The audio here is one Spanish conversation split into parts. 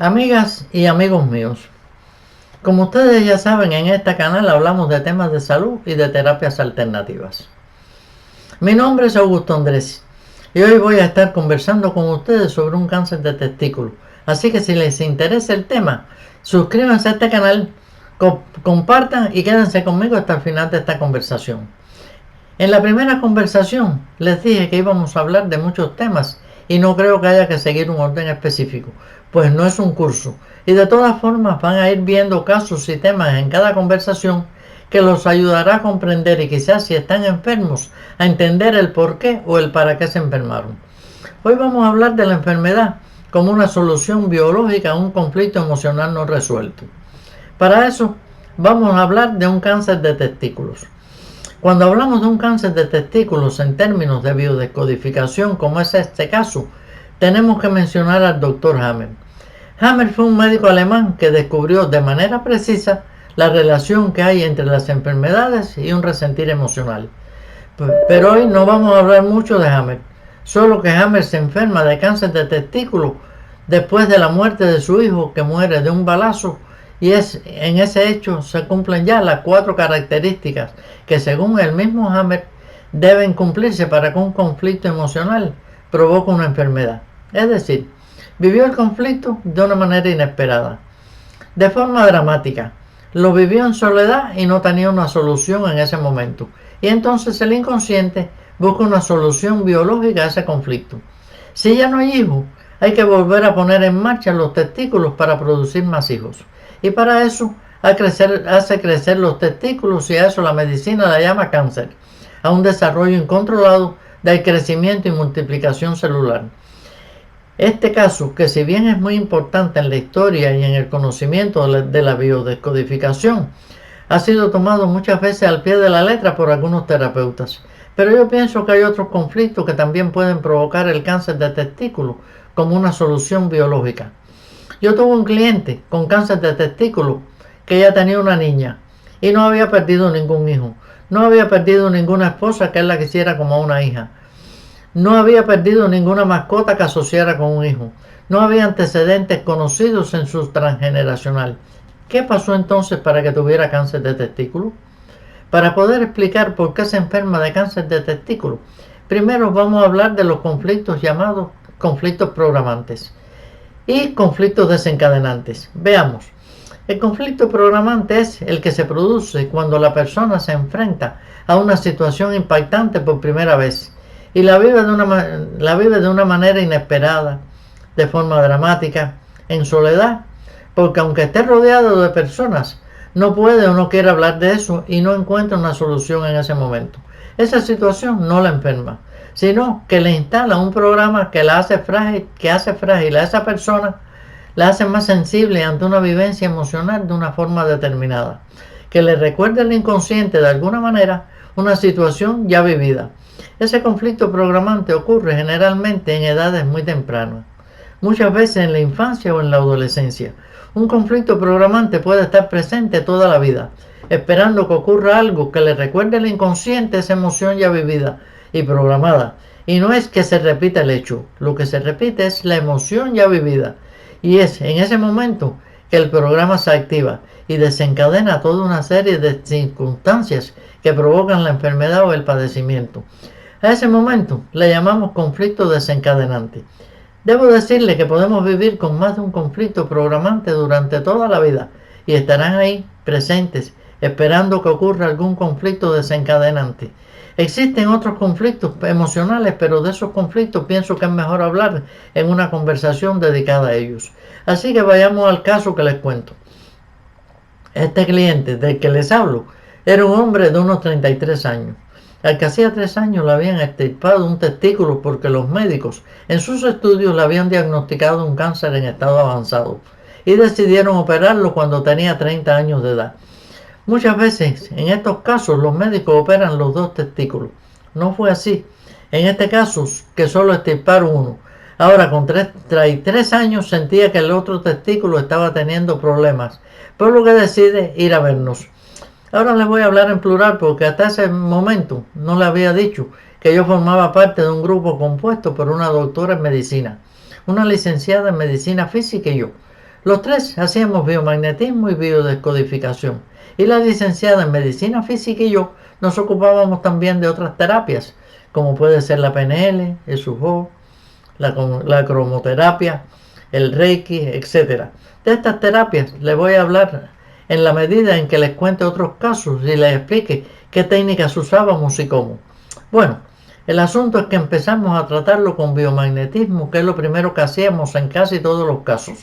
Amigas y amigos míos, como ustedes ya saben, en este canal hablamos de temas de salud y de terapias alternativas. Mi nombre es Augusto Andrés y hoy voy a estar conversando con ustedes sobre un cáncer de testículo. Así que si les interesa el tema, suscríbanse a este canal, compartan y quédense conmigo hasta el final de esta conversación. En la primera conversación les dije que íbamos a hablar de muchos temas y no creo que haya que seguir un orden específico, pues no es un curso. Y de todas formas van a ir viendo casos y temas en cada conversación que los ayudará a comprender y quizás si están enfermos a entender el por qué o el para qué se enfermaron. Hoy vamos a hablar de la enfermedad como una solución biológica a un conflicto emocional no resuelto. Para eso vamos a hablar de un cáncer de testículos. Cuando hablamos de un cáncer de testículos en términos de biodescodificación, como es este caso, tenemos que mencionar al Dr. Hammer. Hammer fue un médico alemán que descubrió de manera precisa la relación que hay entre las enfermedades y un resentir emocional. Pero hoy no vamos a hablar mucho de Hammer, solo que Hammer se enferma de cáncer de testículo después de la muerte de su hijo, que muere de un balazo, y en ese hecho se cumplen ya las 4 características que según el mismo Hammer deben cumplirse para que un conflicto emocional provoque una enfermedad. Es decir, vivió el conflicto de una manera inesperada, de forma dramática. Lo vivió en soledad y no tenía una solución en ese momento. Y entonces el inconsciente busca una solución biológica a ese conflicto. Si ya no hay hijos, hay que volver a poner en marcha los testículos para producir más hijos. Y para eso hace crecer los testículos, y a eso la medicina la llama cáncer, a un desarrollo incontrolado del crecimiento y multiplicación celular. Este caso, que si bien es muy importante en la historia y en el conocimiento de la biodescodificación, ha sido tomado muchas veces al pie de la letra por algunos terapeutas. Pero yo pienso que hay otros conflictos que también pueden provocar el cáncer de testículo como una solución biológica. Yo tuve un cliente con cáncer de testículo que ya tenía una niña y no había perdido ningún hijo. No había perdido ninguna esposa que él la quisiera como una hija. No había perdido ninguna mascota que asociara con un hijo. No había antecedentes conocidos en su transgeneracional. ¿Qué pasó entonces para que tuviera cáncer de testículo? Para poder explicar por qué se enferma de cáncer de testículo, primero vamos a hablar de los conflictos llamados conflictos programantes y conflictos desencadenantes. Veamos. El conflicto programante es el que se produce cuando la persona se enfrenta a una situación impactante por primera vez y la vive de una manera inesperada, de forma dramática, en soledad, porque aunque esté rodeado de personas, no puede o no quiere hablar de eso y no encuentra una solución en ese momento. Esa situación no la enferma, sino que le instala un programa que hace frágil a esa persona, la hace más sensible ante una vivencia emocional de una forma determinada, que le recuerda al inconsciente de alguna manera una situación ya vivida. Ese conflicto programante ocurre generalmente en edades muy tempranas, muchas veces en la infancia o en la adolescencia. Un conflicto programante puede estar presente toda la vida, esperando que ocurra algo que le recuerde al inconsciente esa emoción ya vivida y programada. Y no es que se repita el hecho, lo que se repite es la emoción ya vivida. Y es en ese momento que el programa se activa y desencadena toda una serie de circunstancias que provocan la enfermedad o el padecimiento. A ese momento le llamamos conflicto desencadenante. Debo decirle que podemos vivir con más de un conflicto programante durante toda la vida y estarán ahí presentes esperando que ocurra algún conflicto desencadenante. Existen otros conflictos emocionales, pero de esos conflictos pienso que es mejor hablar en una conversación dedicada a ellos. Así que vayamos al caso que les cuento. Este cliente del que les hablo era un hombre de unos 33 años. Al que hacía 3 años le habían extirpado un testículo porque los médicos en sus estudios le habían diagnosticado un cáncer en estado avanzado y decidieron operarlo cuando tenía 30 años de edad. Muchas veces en estos casos los médicos operan los 2 testículos. No fue así. En este caso, que solo extirparon uno. Ahora con 33 años sentía que el otro testículo estaba teniendo problemas, por lo que decide ir a vernos. Ahora les voy a hablar en plural porque hasta ese momento no le había dicho que yo formaba parte de un grupo compuesto por una doctora en medicina, una licenciada en medicina física y yo. Los tres hacíamos biomagnetismo y biodescodificación. Y la licenciada en medicina física y yo nos ocupábamos también de otras terapias, como puede ser la PNL, el SUFO, la cromoterapia, el Reiki, etc. De estas terapias les voy a hablar en la medida en que les cuente otros casos y les explique qué técnicas usábamos y cómo. Bueno, el asunto es que empezamos a tratarlo con biomagnetismo, que es lo primero que hacíamos en casi todos los casos,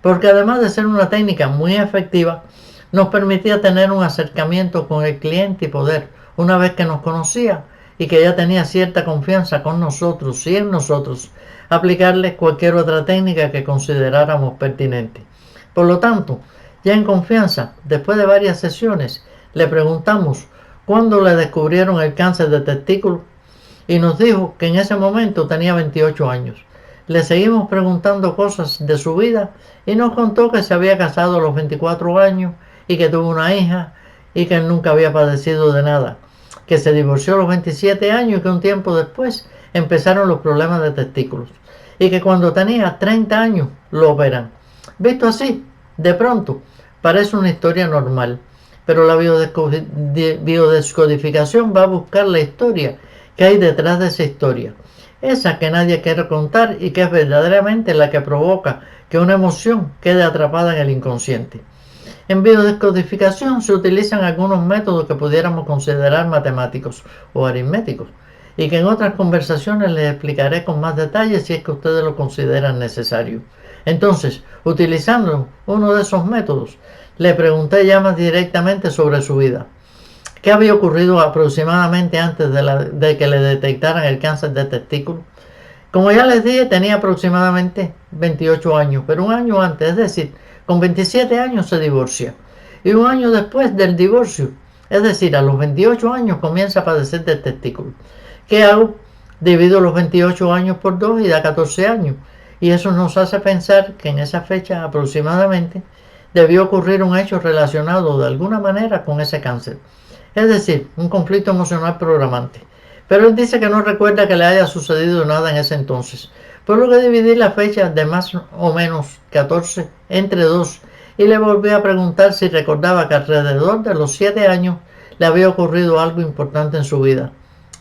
porque además de ser una técnica muy efectiva, nos permitía tener un acercamiento con el cliente y poder, una vez que nos conocía y que ya tenía cierta confianza con nosotros y en nosotros, aplicarle cualquier otra técnica que consideráramos pertinente. Por lo tanto, ya en confianza, después de varias sesiones, le preguntamos cuándo le descubrieron el cáncer de testículo y nos dijo que en ese momento tenía 28 años. Le seguimos preguntando cosas de su vida y nos contó que se había casado a los 24 años y que tuvo una hija y que nunca había padecido de nada, que se divorció a los 27 años y que un tiempo después empezaron los problemas de testículos y que cuando tenía 30 años lo operan. Visto así, de pronto, parece una historia normal, pero la biodescodificación va a buscar la historia que hay detrás de esa historia, esa que nadie quiere contar y que es verdaderamente la que provoca que una emoción quede atrapada en el inconsciente. En biodescodificación se utilizan algunos métodos que pudiéramos considerar matemáticos o aritméticos y que en otras conversaciones les explicaré con más detalle si es que ustedes lo consideran necesario. Entonces, utilizando uno de esos métodos, le pregunté ya más directamente sobre su vida. ¿Qué había ocurrido aproximadamente antes de que le detectaran el cáncer de testículo? Como ya les dije, tenía aproximadamente 28 años, pero un año antes, es decir, con 27 años se divorcia. Y un año después del divorcio, es decir, a los 28 años comienza a padecer del testículo. ¿Qué hago? Divido los 28 años por 2 y da 14 años. Y eso nos hace pensar que en esa fecha aproximadamente debió ocurrir un hecho relacionado de alguna manera con ese cáncer. Es decir, un conflicto emocional programante. Pero él dice que no recuerda que le haya sucedido nada en ese entonces, por lo que dividí la fecha de más o menos 14 entre 2 y le volví a preguntar si recordaba que alrededor de los 7 años le había ocurrido algo importante en su vida.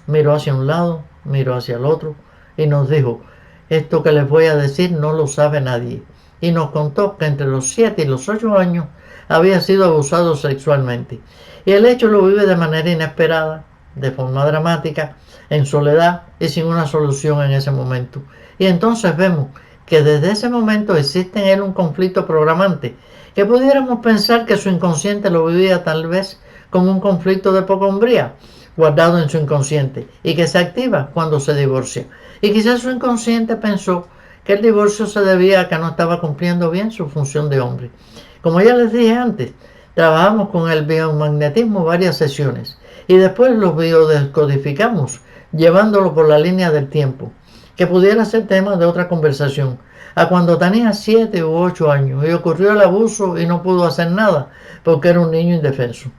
Miró hacia un lado, miró hacia el otro y nos dijo, esto que les voy a decir no lo sabe nadie. Y nos contó que entre los 7 y los 8 años había sido abusado sexualmente. Y el hecho lo vive de manera inesperada, de forma dramática, en soledad y sin una solución en ese momento. Y entonces vemos que desde ese momento existe en él un conflicto programante, que pudiéramos pensar que su inconsciente lo vivía tal vez como un conflicto de hipocondría, guardado en su inconsciente, y que se activa cuando se divorcia. Y quizás su inconsciente pensó que el divorcio se debía a que no estaba cumpliendo bien su función de hombre. Como ya les dije antes, trabajamos con el biomagnetismo varias sesiones y después lo biodescodificamos, llevándolo por la línea del tiempo, que pudiera ser tema de otra conversación, a cuando tenía 7 u 8 años y ocurrió el abuso y no pudo hacer nada porque era un niño indefenso.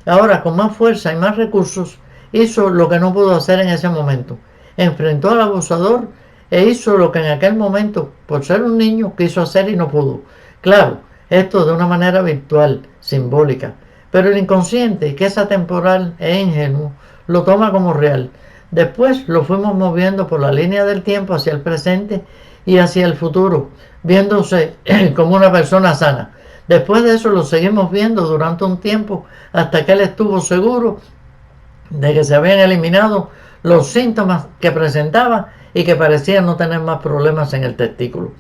Ahora, con más fuerza y más recursos, hizo lo que no pudo hacer en ese momento. Enfrentó al abusador e hizo lo que en aquel momento, por ser un niño, quiso hacer y no pudo. Claro, esto de una manera virtual, simbólica, pero el inconsciente, que es atemporal e ingenuo, lo toma como real. Después lo fuimos moviendo por la línea del tiempo hacia el presente y hacia el futuro, viéndose como una persona sana. Después de eso lo seguimos viendo durante un tiempo hasta que él estuvo seguro de que se habían eliminado los síntomas que presentaba y que parecía no tener más problemas en el testículo.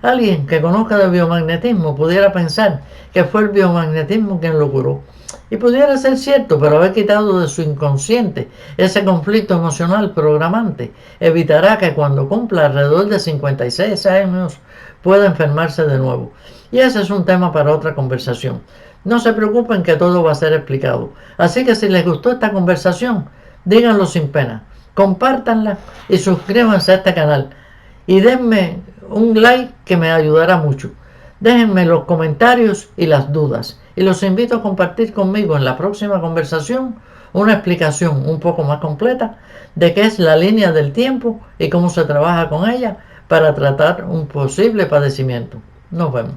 Alguien que conozca de biomagnetismo pudiera pensar que fue el biomagnetismo quien lo curó. Y pudiera ser cierto, pero haber quitado de su inconsciente ese conflicto emocional programante evitará que cuando cumpla alrededor de 56 años pueda enfermarse de nuevo. Y ese es un tema para otra conversación. No se preocupen que todo va a ser explicado. Así que si les gustó esta conversación, díganlo sin pena. Compártanla y suscríbanse a este canal. Y denme un like que me ayudará mucho. Déjenme los comentarios y las dudas. Y los invito a compartir conmigo en la próxima conversación una explicación un poco más completa de qué es la línea del tiempo y cómo se trabaja con ella para tratar un posible padecimiento. Nos vemos.